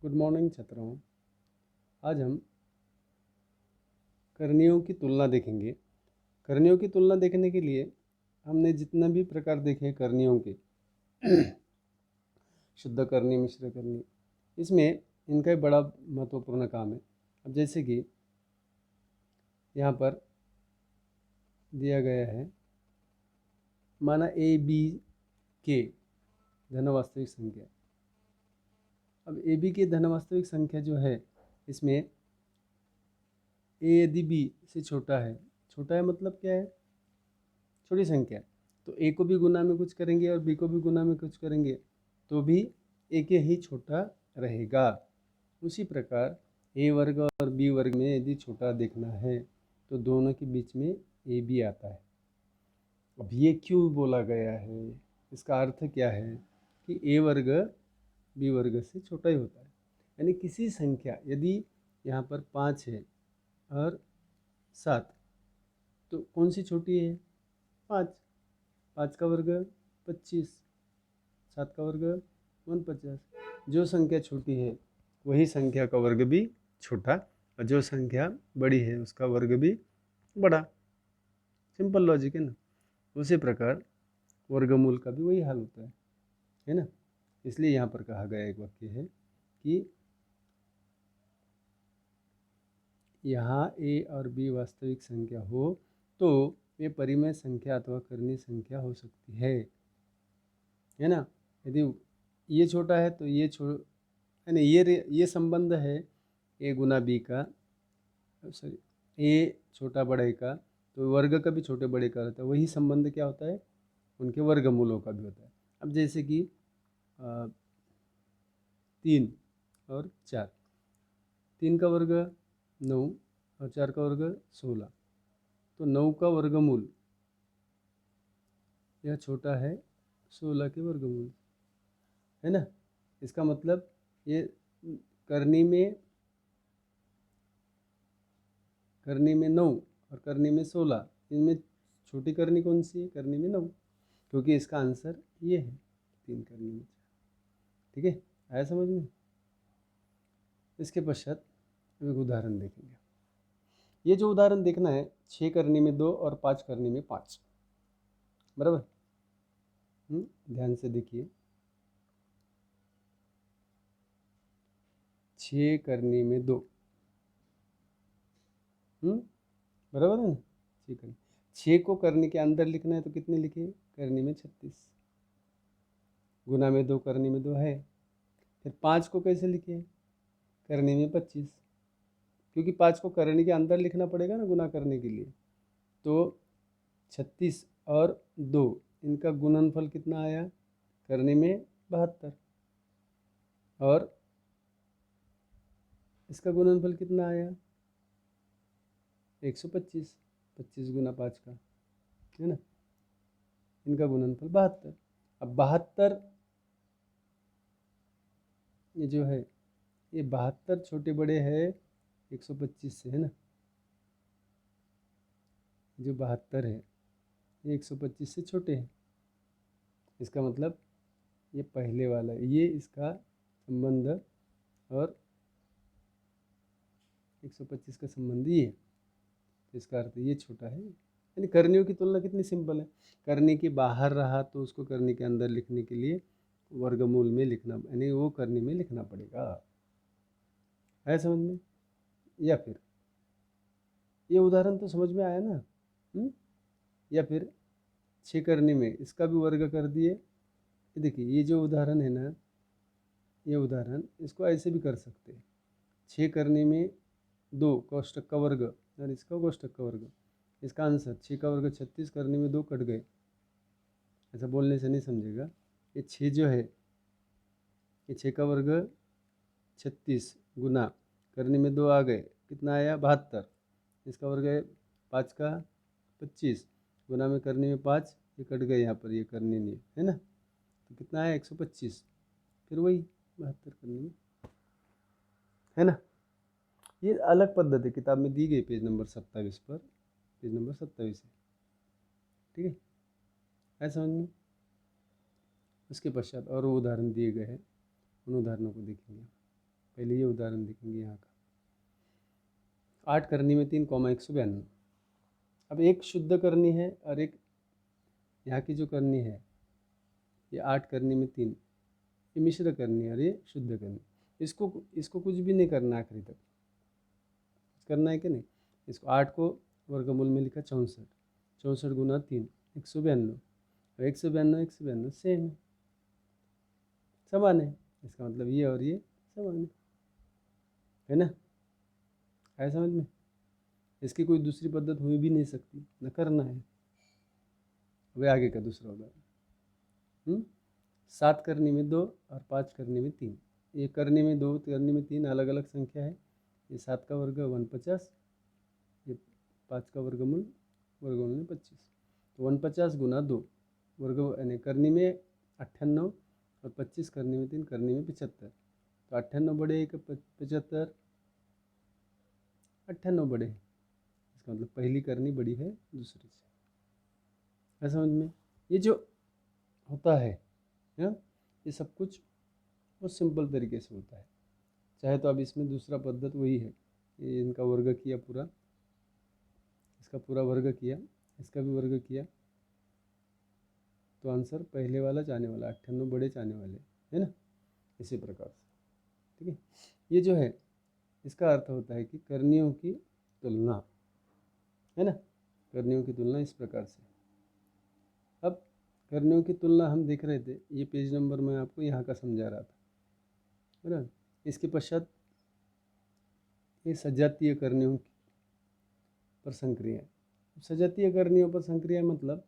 Good morning छात्रों। आज हम करणियों की तुलना देखेंगे। करणियों की तुलना देखने के लिए हमने जितना भी प्रकार देखे करणियों के शुद्ध करनी, मिश्र करनी, इसमें इनका एक बड़ा महत्वपूर्ण काम है। अब जैसे कि यहाँ पर दिया गया है, माना ए बी के धन वास्तविक संख्या। अब ए बी की धन वास्तविक संख्या जो है, इसमें ए यदि बी से छोटा है मतलब क्या है? छोटी संख्या है। तो ए को भी गुना में कुछ करेंगे और बी को भी गुना में कुछ करेंगे तो भी ए के ही छोटा रहेगा। उसी प्रकार ए वर्ग और बी वर्ग में यदि छोटा देखना है तो दोनों के बीच में ए बी आता है। अब ये क्यों बोला गया है, इसका अर्थ क्या है कि ए वर्ग बी वर्ग से छोटा ही होता है। यानी किसी संख्या यदि यहाँ पर 5 है और 7, तो कौन सी छोटी है? 5। 5 का वर्ग 25, 7 का वर्ग 49। जो संख्या छोटी है वही संख्या का वर्ग भी छोटा, और जो संख्या बड़ी है उसका वर्ग भी बड़ा। सिंपल लॉजिक है ना। उसी प्रकार वर्गमूल का भी वही हाल होता है ना। इसलिए यहाँ पर कहा गया एक वाक्य है कि यहाँ ए और बी वास्तविक संख्या हो तो ये परिमेय संख्या अथवा करणीय संख्या हो सकती है ना। यदि ये छोटा है तो ये यानी ये संबंध है ए गुना बी का, सॉरी ए छोटा बड़े का, तो वर्ग का भी छोटे बड़े का रहता है। वही संबंध क्या होता है? उनके वर्गमूलों का भी होता है। अब जैसे कि 3 और 4, 3 का वर्ग 9 और 4 का वर्ग 16, तो 9 का वर्गमूल यह छोटा है 16 के वर्गमूल, है ना। इसका मतलब ये करनी में 9 और करनी में 16, इनमें छोटी करनी कौन सी है? करनी में 9, क्योंकि इसका आंसर ये है 3 करनी में 4। ठीक है, आया समझ में? इसके पश्चात एक उदाहरण देखेंगे। ये जो उदाहरण देखना है, 6 करनी में 2 और 5 करनी में 5, बराबर। ध्यान से देखिए, 6 करनी में 2, बराबर है ना। 6 को करनी के अंदर लिखना है तो कितने लिखे? करनी में 36, गुना में 2 करनी में 2 है। फिर 5 को कैसे लिखे? करनी में 25, क्योंकि 5 को करनी के अंदर लिखना पड़ेगा ना गुना करने के लिए। तो 36 और 2, इनका गुणनफल कितना आया? करने में 72, और इसका गुणनफल कितना आया? 125, 25 गुना 5 का, है ना। इनका गुणनफल 72। अब 72 ये जो है, ये 72 छोटे बड़े है 125 से, है ना। जो 72 है ये 125 से छोटे हैं। इसका मतलब ये पहले वाला है, ये इसका संबंध, और 125 का संबंध ये है। तो इसका अर्थ ये छोटा है। यानी करनियों की तुलना कितनी सिंपल है। करनी के बाहर रहा तो उसको करनी के अंदर लिखने के लिए वर्गमूल में लिखना, यानी वो करनी में लिखना पड़ेगा। है समझ में? या फिर ये उदाहरण तो समझ में आया ना। या फिर 6 करनी में इसका भी वर्ग कर दिए। देखिए ये जो उदाहरण है ना, ये उदाहरण इसको ऐसे भी कर सकते हैं। 6 करने में 2 कोष्टक का वर्ग और इसका कोष्टक का वर्ग। इसका आंसर 6 का वर्ग 36, करने में 2 कट गए। ऐसा बोलने से नहीं समझेगा। ये 6 जो है, ये 6 का वर्ग 36 गुना करने में 2 आ गए, कितना आया? 72। इसका वर्ग है 5 का 25 गुना में करने में 5, ये कट गए यहाँ पर, ये करने नहीं है ना। तो कितना आया? 125। फिर वही 72 करने में, है ना। ये अलग पद्धति किताब में दी गई, पेज नंबर 27 पर, पेज नंबर 27 है। ठीक है, है समझ में? उसके पश्चात और उदाहरण दिए गए हैं, उन उदाहरणों को देखेंगे। पहले ये उदाहरण देखेंगे यहाँ का। 8 करनी में 3 कॉमा 192। अब एक शुद्ध करनी है और एक यहाँ की जो करनी है ये 8 करनी में 3, ये मिश्र करनी है और ये शुद्ध करनी। इसको कुछ भी नहीं करना आखिरी तक, करना है कि नहीं। इसको 8 को वर्गमूल में लिखा 64, 64 गुना 3 192, और 192 सेम है, समान है। इसका मतलब ये और ये समान है ना। आया समझ में। इसकी कोई दूसरी पद्धत हुई भी नहीं सकती, न करना है। वे आगे का दूसरा उदाहरण, 7 करनी में 2 और 5 करनी में 3। ये करनी में 2 करनी में 3 अलग अलग संख्या है। ये 7 का वर्ग 150, ये 5 का वर्गमूल में 25। तो 150 गुना 2 वर्ग यानी करनी में 98 और 25 करनी में 3 करनी में 75। तो 98 बड़े 75, 98 बड़े। इसका मतलब पहली करनी बड़ी है दूसरी से। है समझ में। ये जो होता है ये सब कुछ बहुत सिंपल तरीके से होता है। चाहे तो अब इसमें दूसरा पद्धत वही है, ये इनका वर्ग किया पूरा, इसका पूरा वर्ग किया, इसका भी वर्ग किया, तो आंसर पहले वाला जाने वाला, 98 बड़े जाने वाले, है ना। इसी प्रकार से ठीक है। ये जो है इसका अर्थ होता है कि करनियों की तुलना, है ना। करनियों की तुलना इस प्रकार से। अब करनियों की तुलना हम देख रहे थे, ये पेज नंबर मैं आपको यहाँ का समझा रहा था, है ना। इसके पश्चात ये सजातीय करनियों पर संक्रिया। सजातीय करनियों पर संक्रिया मतलब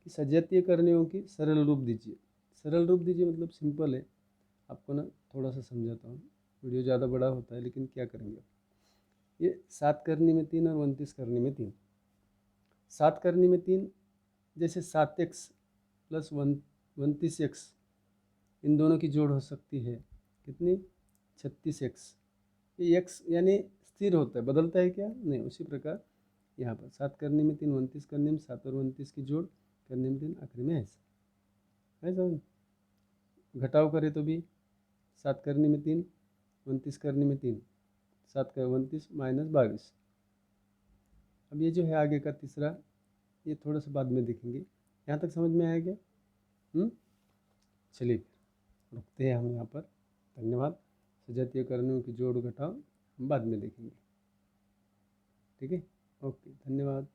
कि सजातीय करनियों की सरल रूप दीजिए। सरल रूप दीजिए मतलब सिंपल है, आपको ना थोड़ा सा समझाता हूँ, वीडियो ज़्यादा बड़ा होता है लेकिन क्या करेंगे। ये 7 करनी में 3 और 29 करनी में 3। 7 करनी में 3 जैसे 7x प्लस 29x, इन दोनों की जोड़ हो सकती है कितनी, 36x। ये x यानी स्थिर होता है, बदलता है क्या नहीं। उसी प्रकार यहाँ पर 7 करने में 3, 29 करने में 7 और 29 की जोड़ करने में 3, आखिरी में ऐसा घटाव करे तो भी 7 करने में 3, 29 करने में 3, 7 का 29 माइनस 22। अब ये जो है आगे का तीसरा, ये थोड़ा सा बाद में देखेंगे। यहाँ तक समझ में आया क्या। चलिए रुकते हैं हम यहाँ पर। धन्यवाद। सजातीय करनियों की जोड़ घटाव हम बाद में देखेंगे। ठीक है, ओके, धन्यवाद।